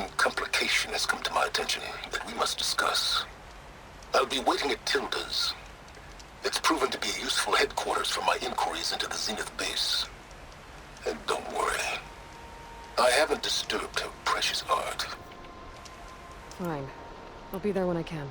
important complication has come to my attention that we must discuss. I'll be waiting at Tilda's. It's proven to be a useful headquarters for my inquiries into the Zenith base. And don't worry, I haven't disturbed her precious art. Fine. I'll be there when I can.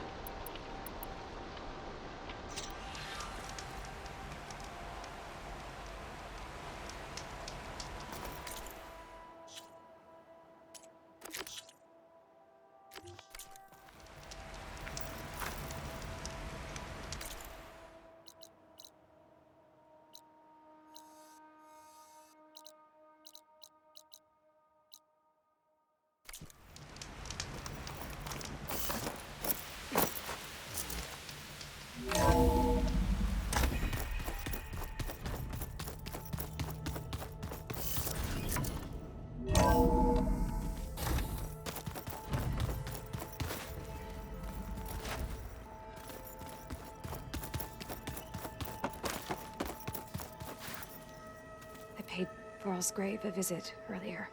I paid Varl's grave a visit earlier.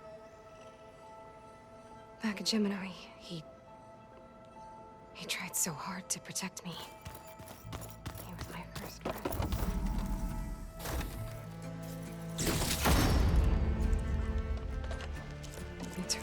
Back at Gemini, he tried so hard to protect me. He was my first friend. Me too.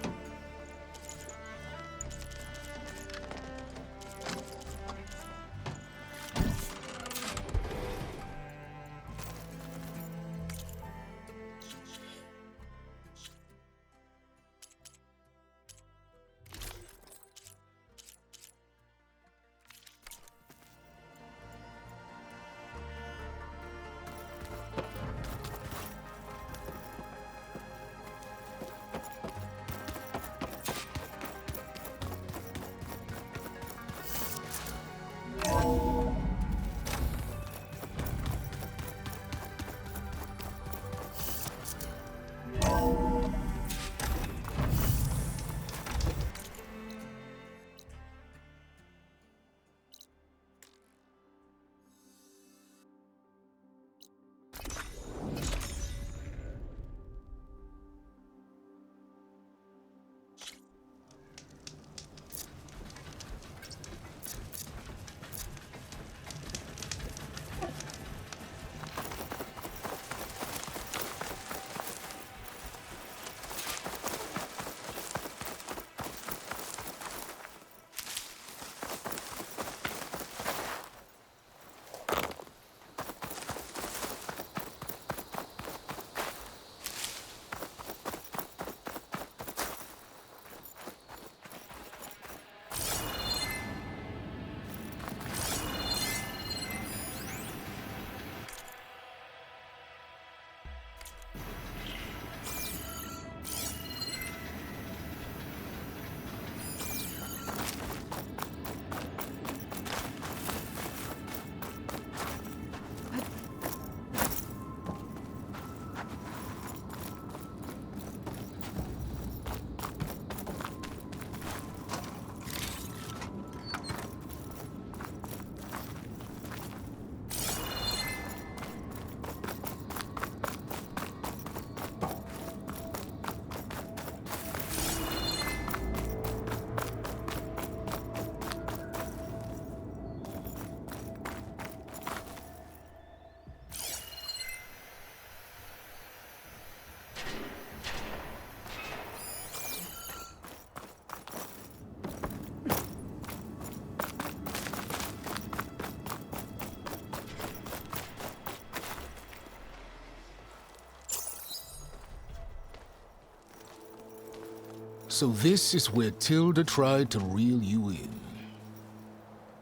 So this is where Tilda tried to reel you in.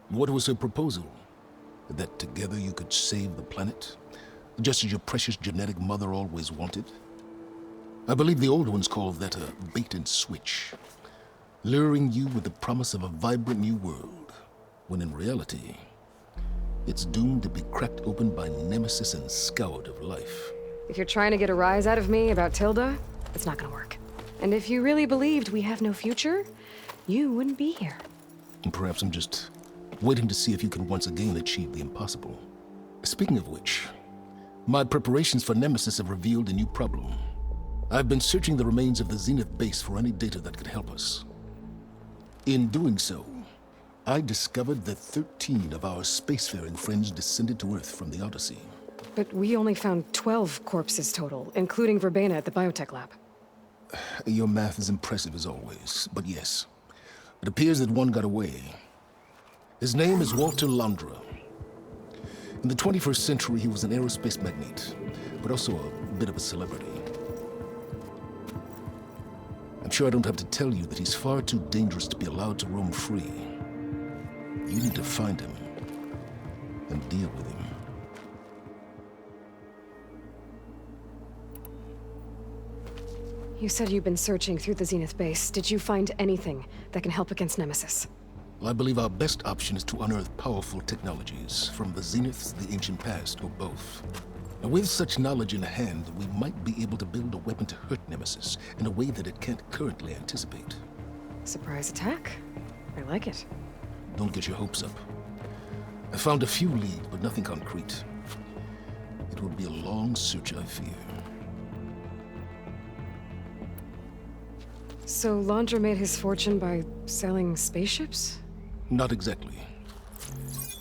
What was her proposal? That together you could save the planet? Just as your precious genetic mother always wanted? I believe the old ones called that a bait and switch. Luring you with the promise of a vibrant new world, when in reality, it's doomed to be cracked open by nemesis and scoured of life. If you're trying to get a rise out of me about Tilda, it's not gonna work. And if you really believed we have no future, you wouldn't be here. And perhaps I'm just waiting to see if you can once again achieve the impossible. Speaking of which, my preparations for Nemesis have revealed a new problem. I've been searching the remains of the Zenith base for any data that could help us. In doing so, I discovered that 13 of our spacefaring friends descended to Earth from the Odyssey. But we only found 12 corpses total, including Verbena at the biotech lab. Your math is impressive as always, but yes. It appears that one got away. His name is Walter Londra. In the 21st century, he was an aerospace magnate, but also a bit of a celebrity. I'm sure I don't have to tell you that he's far too dangerous to be allowed to roam free. You need to find him and deal with him. You said you've been searching through the Zenith base. Did you find anything that can help against Nemesis? Well, I believe our best option is to unearth powerful technologies from the Zeniths, the ancient past, or both. Now, with such knowledge in hand, we might be able to build a weapon to hurt Nemesis in a way that it can't currently anticipate. Surprise attack? I like it. Don't get your hopes up. I found a few leads, but nothing concrete. It would be a long search, I fear. So Londra made his fortune by selling spaceships? Not exactly.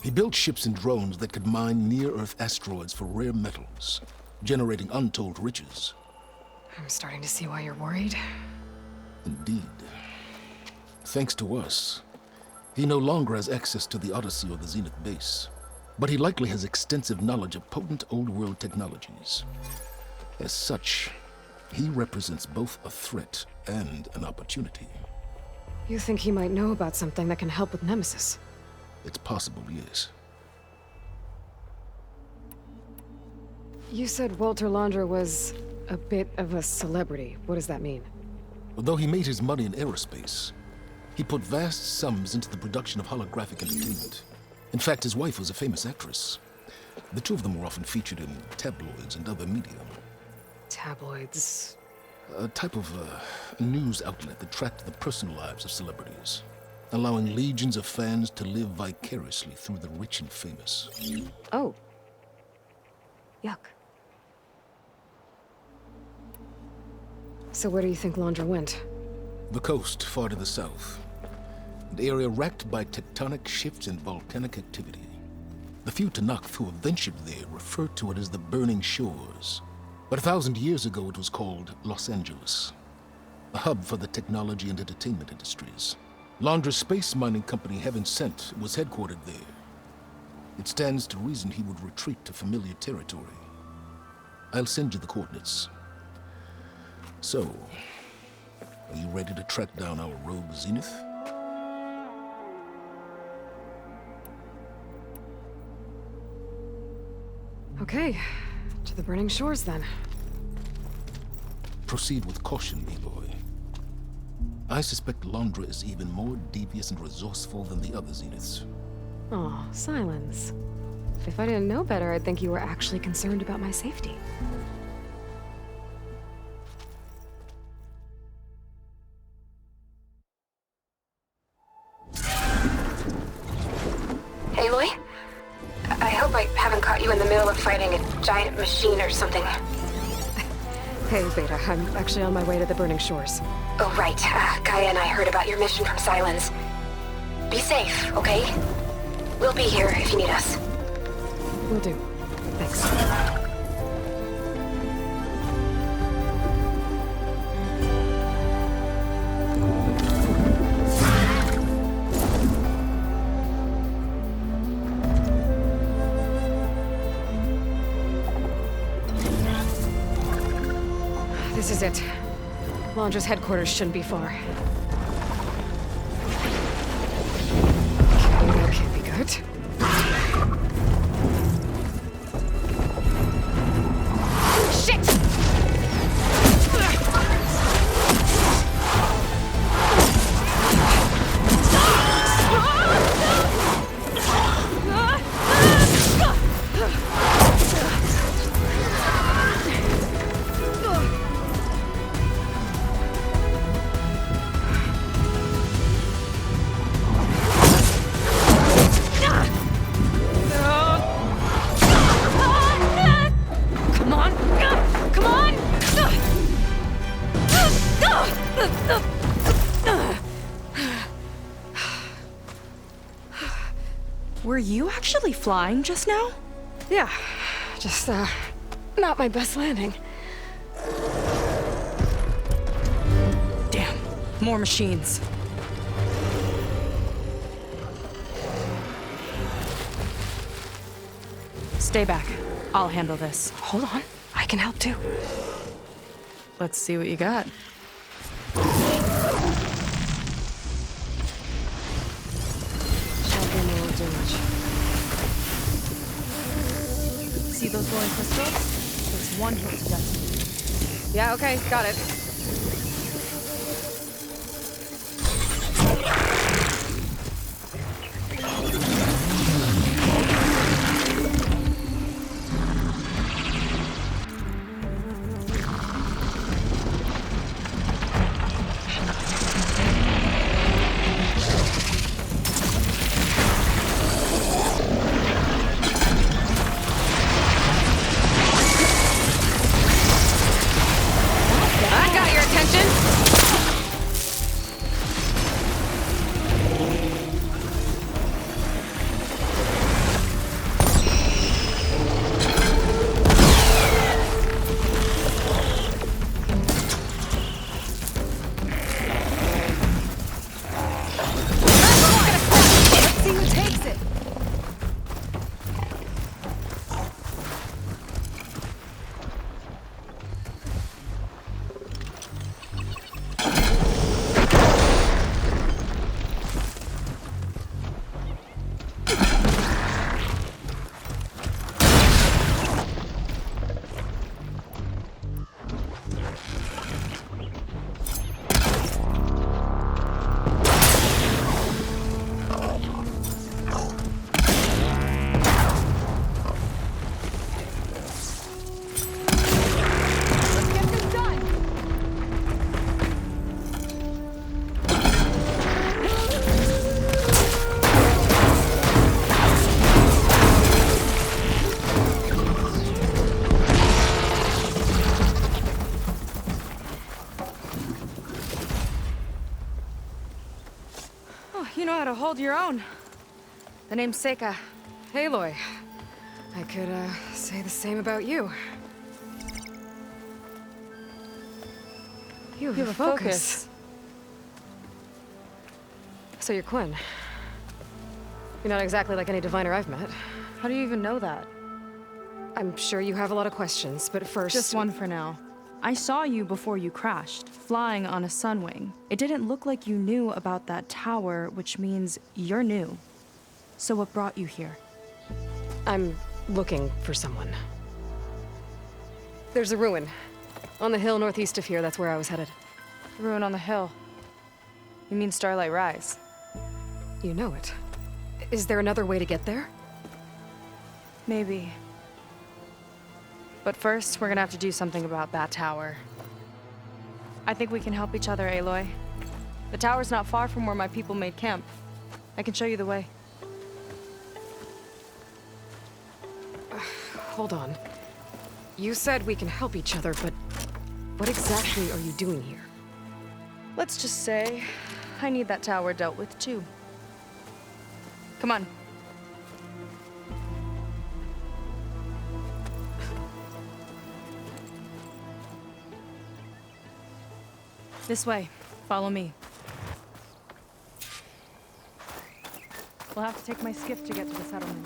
He built ships and drones that could mine near-Earth asteroids for rare metals, generating untold riches. I'm starting to see why you're worried. Indeed. Thanks to us, he no longer has access to the Odyssey or the Zenith base, but he likely has extensive knowledge of potent old-world technologies. As such, he represents both a threat and an opportunity. You think he might know about something that can help with Nemesis? It's possible, yes. You said Walter Londra was a bit of a celebrity. What does that mean? Although he made his money in aerospace, he put vast sums into the production of holographic entertainment. In fact, his wife was a famous actress. The two of them were often featured in tabloids and other media. Tabloids? A type of news outlet that tracked the personal lives of celebrities, allowing legions of fans to live vicariously through the rich and famous. Oh. Yuck. So where do you think Londra went? The coast, far to the south. An area racked by tectonic shifts and volcanic activity. The few Tanakh who have ventured there refer to it as the Burning Shores. But 1,000 years ago, it was called Los Angeles, a hub for the technology and entertainment industries. Londra's space mining company, Heaven Sent, was headquartered there. It stands to reason he would retreat to familiar territory. I'll send you the coordinates. So, are you ready to track down our rogue Zenith? Okay, to the Burning Shores then. Proceed with caution, me-boy. I suspect Londra is even more devious and resourceful than the other Zeniths. Aw, Sylens. If I didn't know better, I'd think you were actually concerned about my safety. Aloy? I hope I haven't caught you in the middle of fighting a giant machine or something. Hey, Beta, I'm actually on my way to the Burning Shores. Oh, right. Gaia and I heard about your mission from Sylens. Be safe, okay? We'll be here if you need us. Will do. Thanks. This is it. Londra's headquarters shouldn't be far. That can't be good. Shit! Were you actually flying just now? Yeah, just, not my best landing. Damn, more machines. Stay back. I'll handle this. Hold on, I can help too. Let's see what you got. Shotgun won't do much. See those glowing crystals? It's one hit to death. Yeah, okay, got it. I got your attention! Let's see who takes it! Oh, you know how to hold your own. The name's Seika. Aloy. I could, say the same about you. You have a focus. So you're Quinn. You're not exactly like any diviner I've met. How do you even know that? I'm sure you have a lot of questions, but first... Just one for now. I saw you before you crashed, flying on a sunwing. It didn't look like you knew about that tower, which means you're new. So what brought you here? I'm looking for someone. There's a ruin. On the hill northeast of here, that's where I was headed. Ruin on the hill. You mean Starlight Rise? You know it. Is there another way to get there? Maybe. But first, we're gonna have to do something about that tower. I think we can help each other, Aloy. The tower's not far from where my people made camp. I can show you the way. Hold on. You said we can help each other, but what exactly are you doing here? Let's just say, I need that tower dealt with too. Come on. This way. Follow me. We'll have to take my skiff to get to the settlement.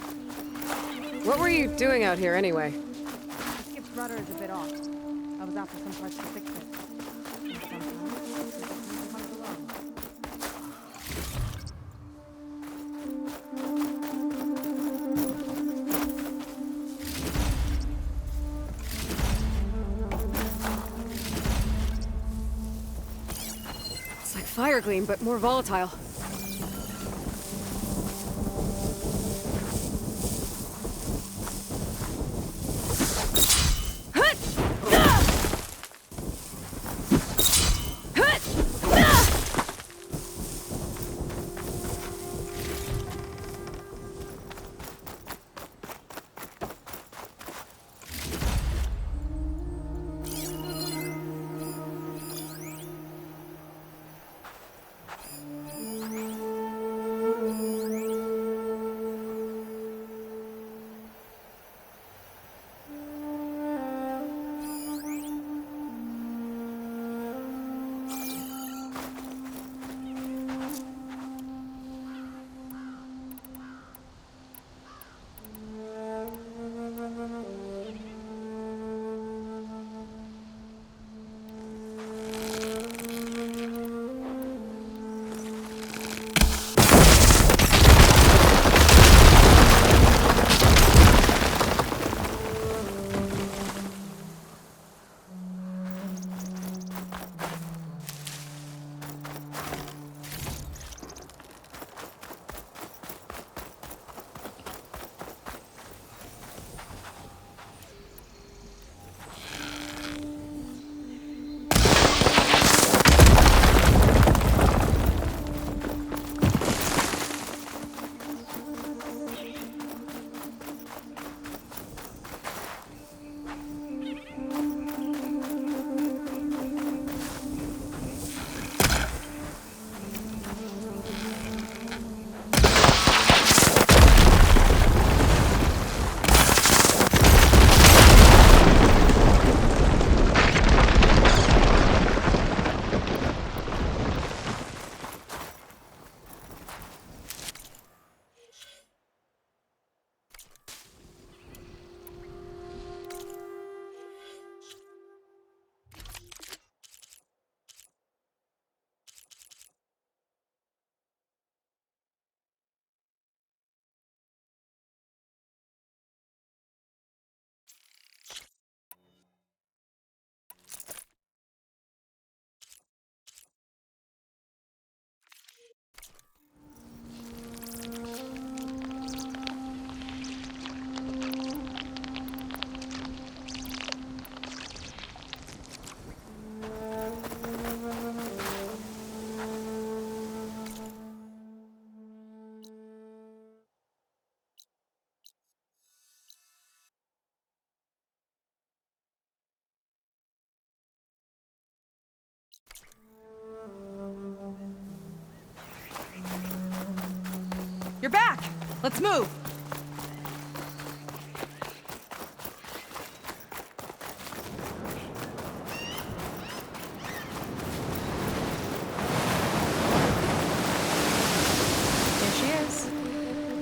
What were you doing out here anyway? The skiff's rudder is a bit off. I was after some parts to fix it. And sometimes, it just comes along. It's like fire gleam, but more volatile. You're back! Let's move! There she is.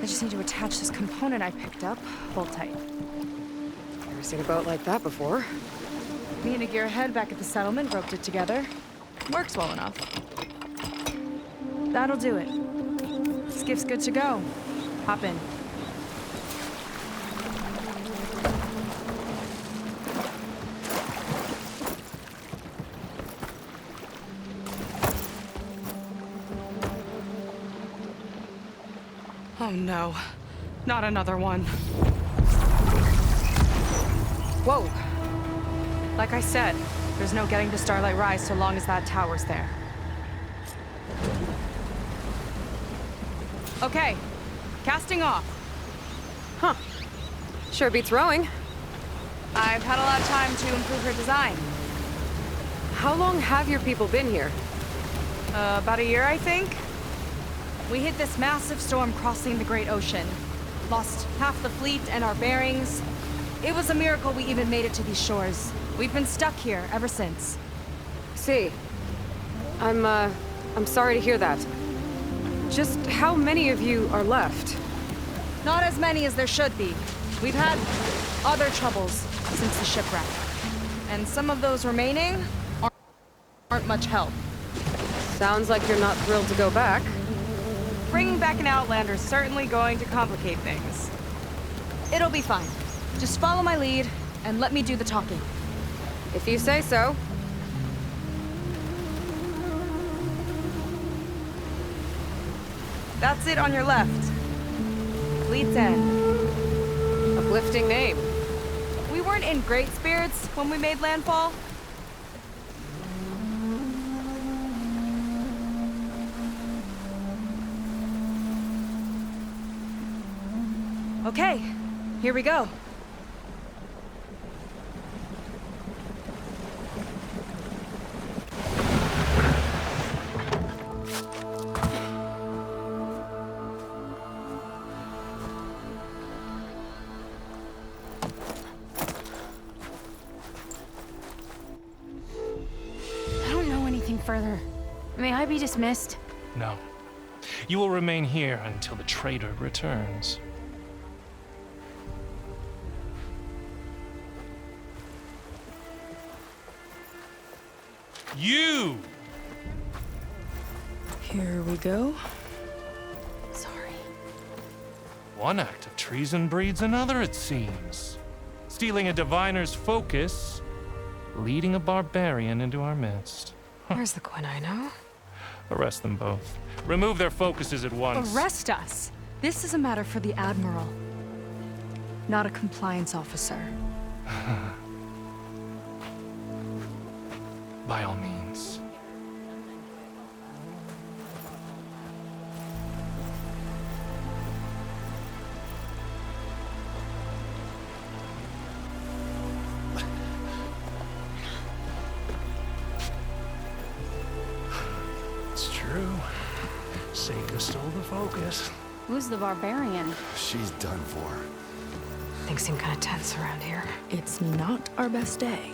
I just need to attach this component I picked up. Hold tight. Never seen a boat like that before. Me and a gearhead back at the settlement roped it together. Works well enough. That'll do it. Skiff's good to go. Hop in. Oh no, not another one. Whoa. Like I said, there's no getting to Starlight Rise so long as that tower's there. Okay, casting off. Huh. Sure beats rowing. I've had a lot of time to improve her design. How long have your people been here? About a year, I think. We hit this massive storm crossing the Great Ocean. Lost half the fleet and our bearings. It was a miracle we even made it to these shores. We've been stuck here ever since. See. I'm sorry to hear that. Just how many of you are left? Not as many as there should be. We've had other troubles since the shipwreck. And some of those remaining aren't much help. Sounds like you're not thrilled to go back. Bringing back an Outlander's certainly going to complicate things. It'll be fine. Just follow my lead and let me do the talking. If you say so. That's it on your left. Fleet's End. Uplifting name. We weren't in great spirits when we made landfall. Okay, here we go. I don't know anything further. May I be dismissed? No. You will remain here until the traitor returns. You! Here we go. Sorry. One act of treason breeds another, it seems. Stealing a diviner's focus, leading a barbarian into our midst. Where's the Quinino? Arrest them both. Remove their focuses at once. Arrest us. This is a matter for the Admiral, not a compliance officer. By all means. It's true. Seika stole the focus. Who's the barbarian? She's done for. Things seem kind of tense around here. It's not our best day.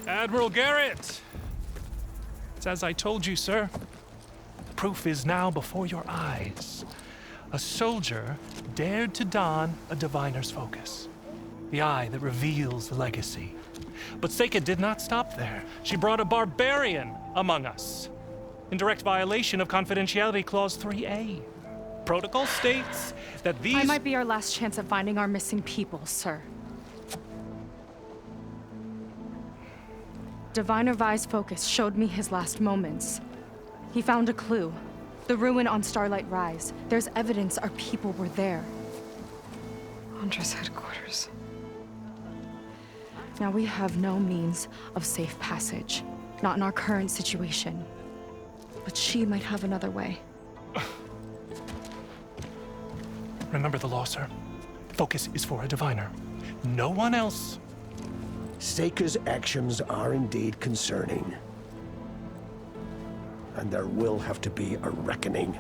Admiral Garrett! It's as I told you, sir. The proof is now before your eyes. A soldier dared to don a diviner's focus. The eye that reveals the legacy. But Seika did not stop there. She brought a barbarian among us. In direct violation of Confidentiality Clause 3A. Protocol states that these... I might be our last chance at finding our missing people, sir. Diviner Vi's focus showed me his last moments. He found a clue. The ruin on Starlight Rise. There's evidence our people were there. Huntress headquarters. Now we have no means of safe passage. Not in our current situation. But she might have another way. Remember the law, sir. Focus is for a diviner. No one else. Seika's actions are indeed concerning. And there will have to be a reckoning.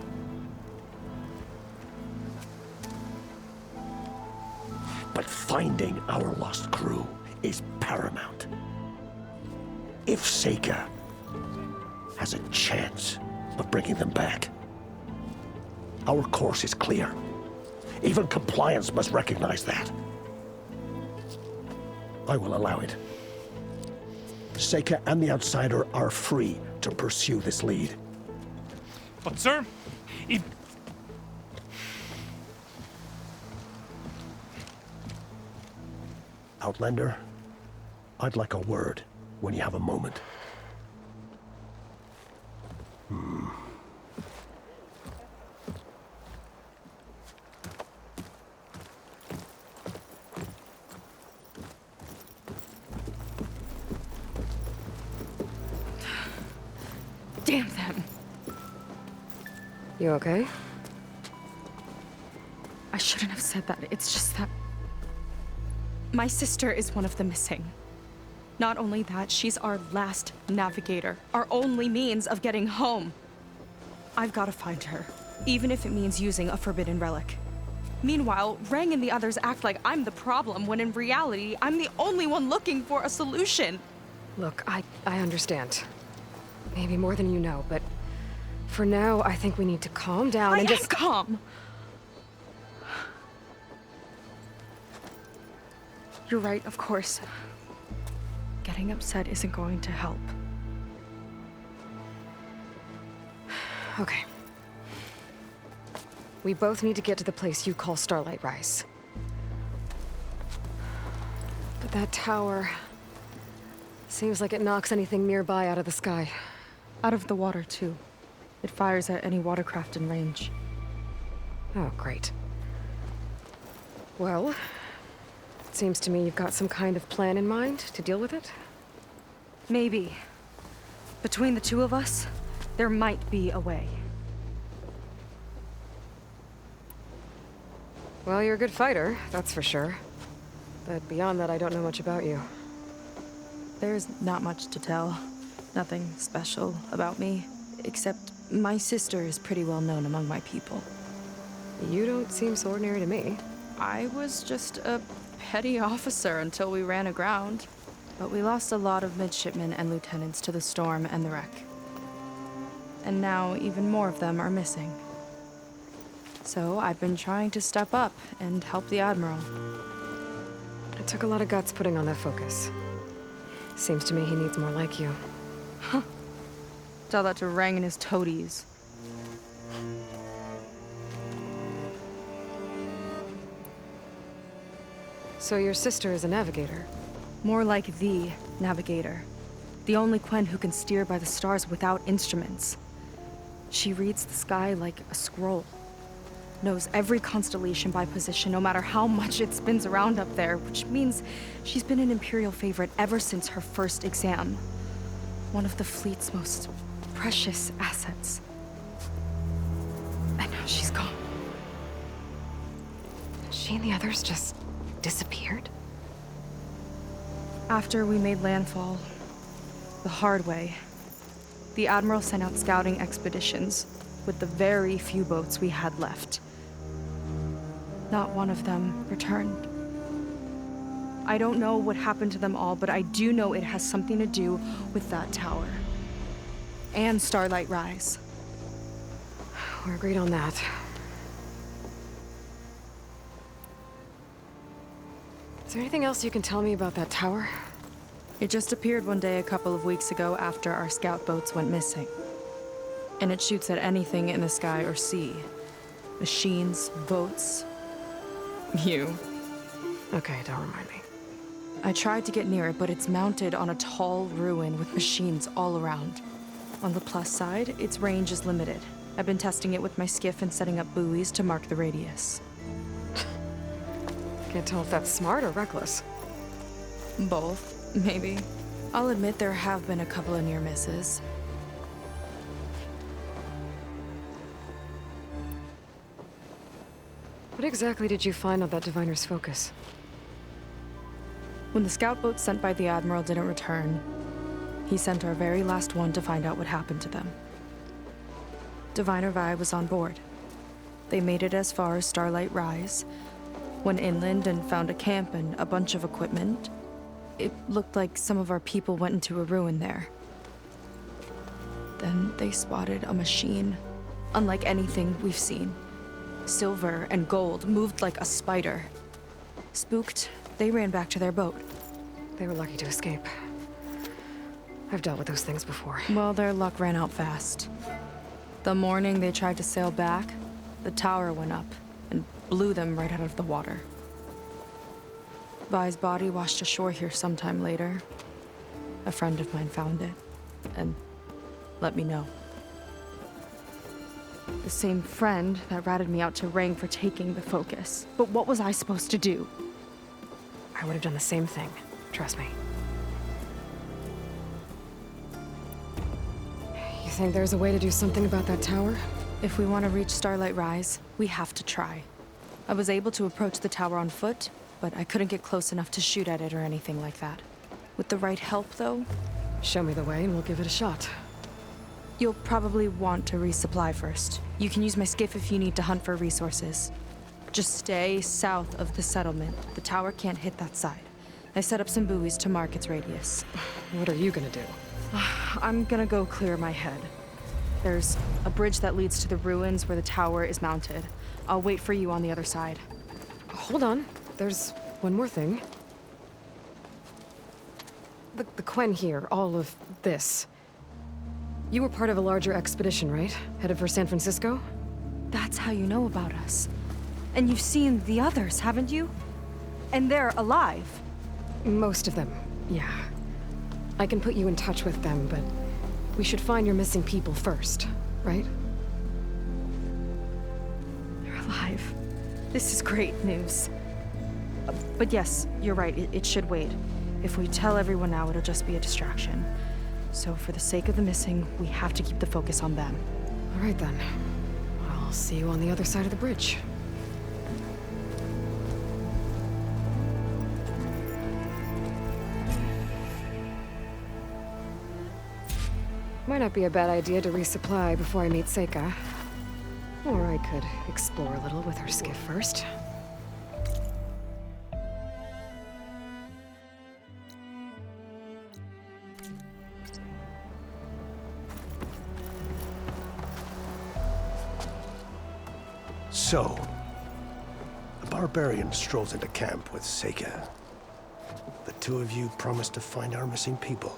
But finding our lost crew is paramount. If Seika has a chance of bringing them back, our course is clear. Even compliance must recognize that. I will allow it. Seika and the Outsider are free to pursue this lead. But sir, if... Outlander, I'd like a word when you have a moment. Damn them. You okay? I shouldn't have said that. It's just that... my sister is one of the missing. Not only that, she's our last navigator. Our only means of getting home. I've got to find her, even if it means using a forbidden relic. Meanwhile, Rang and the others act like I'm the problem, when in reality, I'm the only one looking for a solution. Look, I understand. Maybe more than you know, but for now, I think we need to calm down and just... calm. You're right, of course. Getting upset isn't going to help. Okay. We both need to get to the place you call Starlight Rise. But that tower... seems like it knocks anything nearby out of the sky. Out of the water, too. It fires at any watercraft in range. Oh, great. Well, it seems to me you've got some kind of plan in mind to deal with it. Maybe. Between the two of us, there might be a way. Well, you're a good fighter, that's for sure. But beyond that, I don't know much about you. There's not much to tell. Nothing special about me, except my sister is pretty well known among my people. You don't seem so ordinary to me. I was just a petty officer until we ran aground. But we lost a lot of midshipmen and lieutenants to the storm and the wreck. And now even more of them are missing. So I've been trying to step up and help the Admiral. It took a lot of guts putting on that focus. Seems to me he needs more like you. Tell that to Rang and his toadies. So your sister is a navigator? More like the navigator. The only Quen who can steer by the stars without instruments. She reads the sky like a scroll. Knows every constellation by position, no matter how much it spins around up there, which means she's been an Imperial favorite ever since her first exam. One of the fleet's most precious assets. And now she's gone. She and the others just disappeared? After we made landfall, the hard way, the Admiral sent out scouting expeditions with the very few boats we had left. Not one of them returned. I don't know what happened to them all, but I do know it has something to do with that tower. And Starlight Rise. We're agreed on that. Is there anything else you can tell me about that tower? It just appeared one day a couple of weeks ago after our scout boats went missing. And it shoots at anything in the sky or sea. Machines, boats. You. Okay, don't remind me. I tried to get near it, but it's mounted on a tall ruin with machines all around. On the plus side, its range is limited. I've been testing it with my skiff and setting up buoys to mark the radius. Can't tell if that's smart or reckless. Both, maybe. I'll admit there have been a couple of near misses. What exactly did you find on that diviner's focus? When the scout boat sent by the Admiral didn't return, he sent our very last one to find out what happened to them. Diviner Vi was on board. They made it as far as Starlight Rise, went inland and found a camp and a bunch of equipment. It looked like some of our people went into a ruin there. Then they spotted a machine, unlike anything we've seen. Silver and gold moved like a spider. Spooked, they ran back to their boat. They were lucky to escape. I've dealt with those things before. Well, their luck ran out fast. The morning they tried to sail back, the tower went up and blew them right out of the water. Vi's body washed ashore here sometime later. A friend of mine found it and let me know. The same friend that ratted me out to Rang for taking the focus. But what was I supposed to do? I would have done the same thing. Trust me. You think there's a way to do something about that tower? If we want to reach Starlight Rise, we have to try. I was able to approach the tower on foot, but I couldn't get close enough to shoot at it or anything like that. With the right help, though, Show me the way and we'll give it a shot. you'll probably want to resupply first. You can use my skiff if you need to hunt for resources. Just stay south of the settlement. The tower can't hit that side. I set up some buoys to mark its radius. What are you gonna do? I'm gonna go clear my head. There's a bridge that leads to the ruins where the tower is mounted. I'll wait for you on the other side. Hold on. There's one more thing. The Quen here, all of this. You were part of a larger expedition, right? Headed for San Francisco? That's how you know about us. And you've seen the others, haven't you? And they're alive. Most of them, yeah. I can put you in touch with them, but we should find your missing people first, right? They're alive. This is great news. But yes, you're right, it should wait. If we tell everyone now, it'll just be a distraction. So for the sake of the missing, we have to keep the focus on them. All right then. I'll see you on the other side of the bridge. Might not be a bad idea to resupply before I meet Seika. Or I could explore a little with her skiff first. So, a barbarian strolls into camp with Seika. The two of you promised to find our missing people.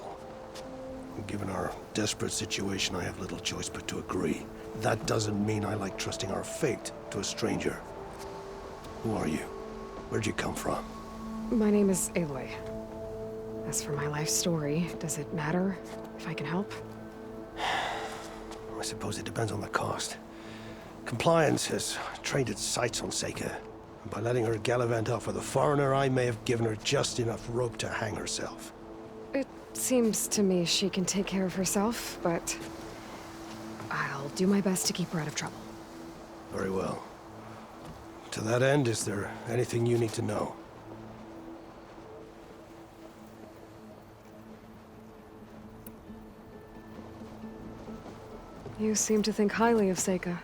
Given our desperate situation, I have little choice but to agree. That doesn't mean I like trusting our fate to a stranger. Who are you? Where'd you come from? My name is Aloy. As for my life story, does it matter if I can help? I suppose it depends on the cost. Compliance has trained its sights on Seika. And by letting her gallivant off with a foreigner, I may have given her just enough rope to hang herself. It seems to me she can take care of herself, but I'll do my best to keep her out of trouble. Very well. To that end, is there anything you need to know? You seem to think highly of Seika.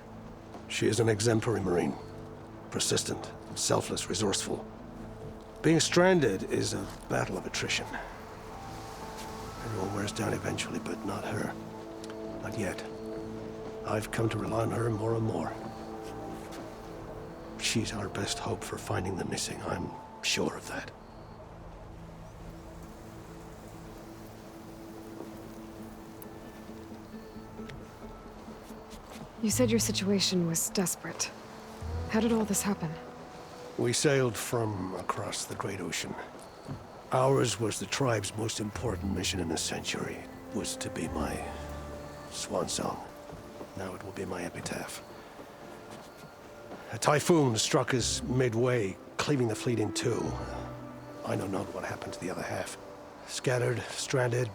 She is an exemplary Marine. Persistent, selfless, resourceful. Being stranded is a battle of attrition. Everyone wears down eventually, but not her. Not yet. I've come to rely on her more and more. She's our best hope for finding the missing, I'm sure of that. You said your situation was desperate. How did all this happen? We sailed from across the Great Ocean. Ours was the tribe's most important mission in a century. It was to be my swan song. Now it will be my epitaph. A typhoon struck us midway, cleaving the fleet in two. I know not what happened to the other half. Scattered, stranded,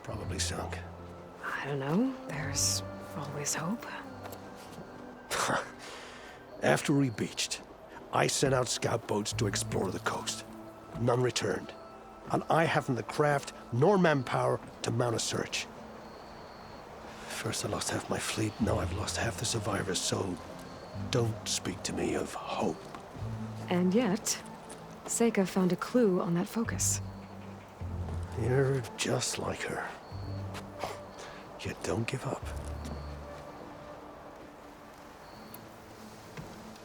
probably sunk. I don't know. There's always hope. After we beached, I sent out scout boats to explore the coast. None returned. And I haven't the craft nor manpower to mount a search. First I lost half my fleet, now I've lost half the survivors, so don't speak to me of hope. And yet, Seika found a clue on that focus. You're just like her. You don't give up.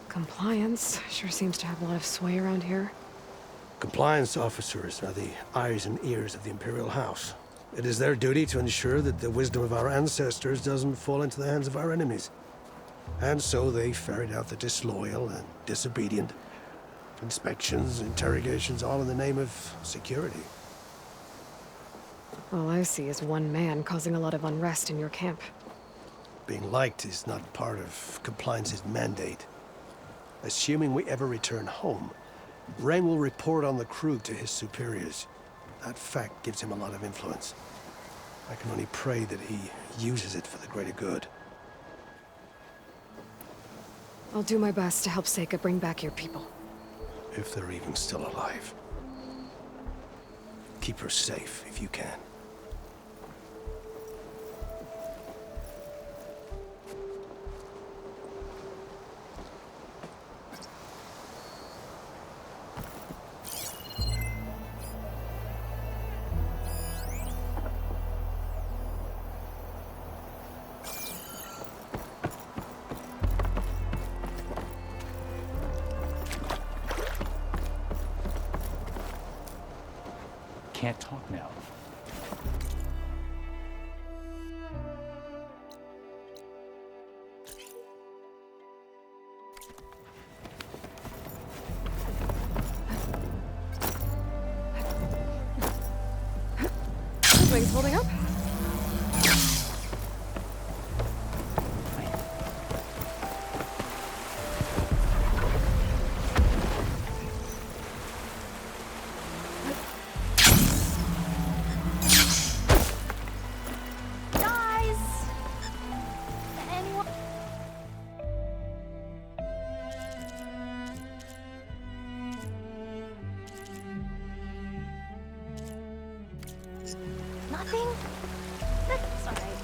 Compliance sure seems to have a lot of sway around here. Compliance officers are the eyes and ears of the Imperial House. It is their duty to ensure that the wisdom of our ancestors doesn't fall into the hands of our enemies. And so they ferret out the disloyal and disobedient. Inspections, interrogations, all in the name of security. All I see is one man causing a lot of unrest in your camp. Being liked is not part of compliance's mandate. Assuming we ever return home, Rang will report on the crew to his superiors. That fact gives him a lot of influence. I can only pray that he uses it for the greater good. I'll do my best to help Seika bring back your people. If they're even still alive. Keep her safe if you can. Can't talk now. Wings holding up? Nothing? That's alright.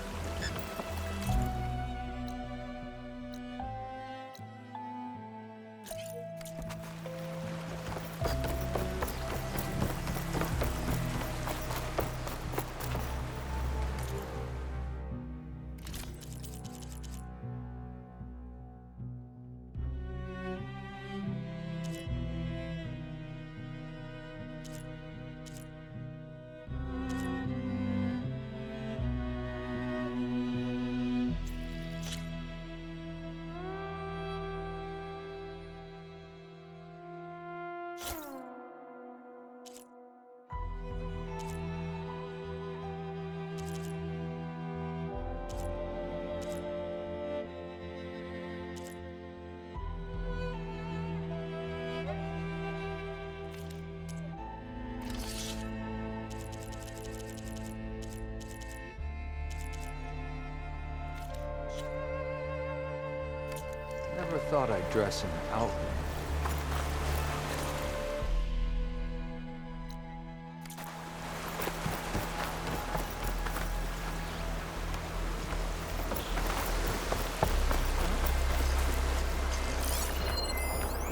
Never thought I'd dress in an outfit.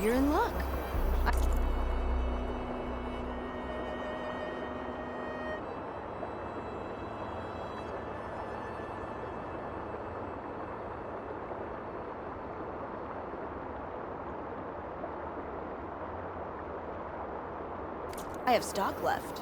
You're in luck. I have stock left.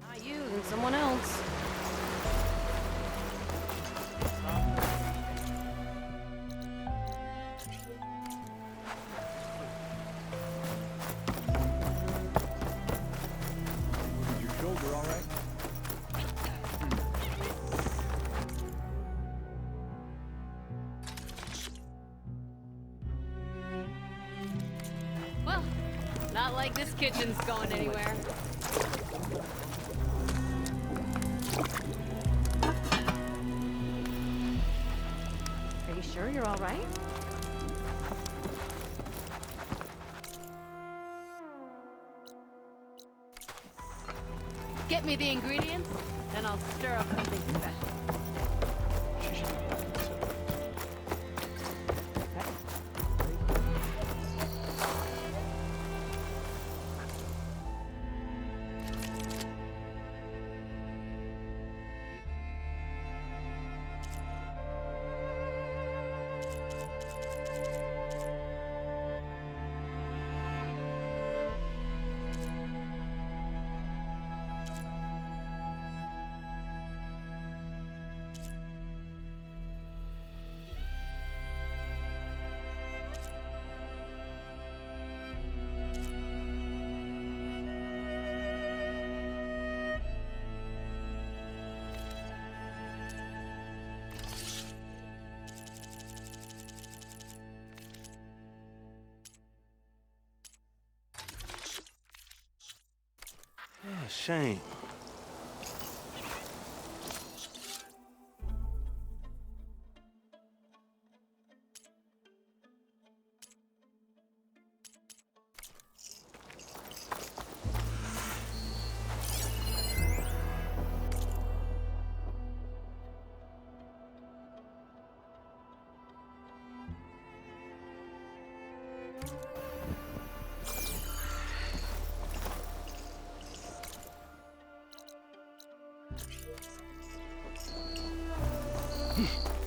Not you, and someone else. Is your shoulder all right? Well, not like this kitchen's going anywhere. Are you sure you're all right? Get me the ingredients, then I'll stir up something special. She should be able to. Shame.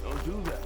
Don't do that.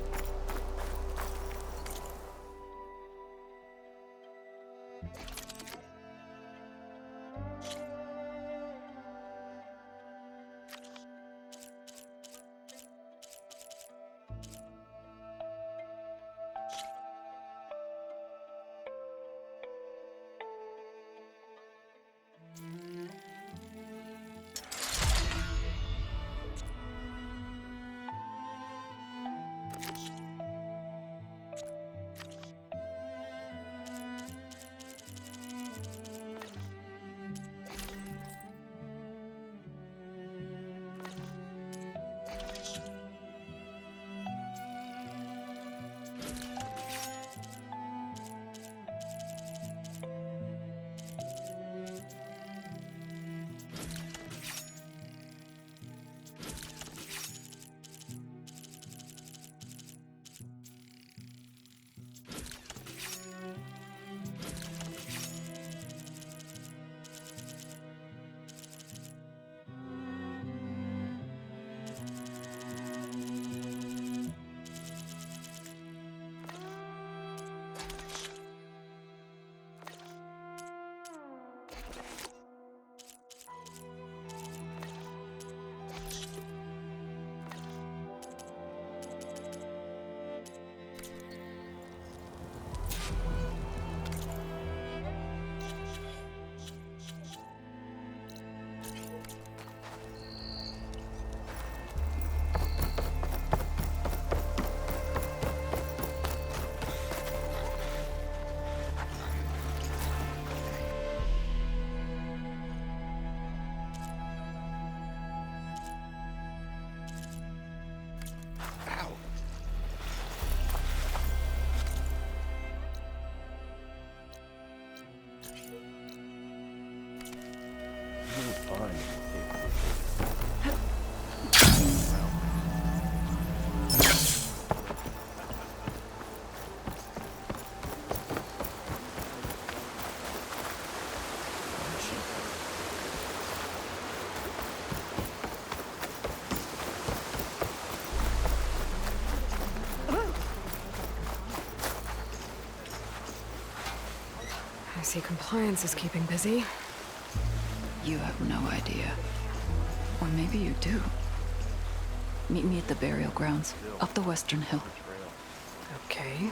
I see compliance is keeping busy. You have no idea. Or maybe you do. Meet me at the burial grounds, up the western hill. Okay.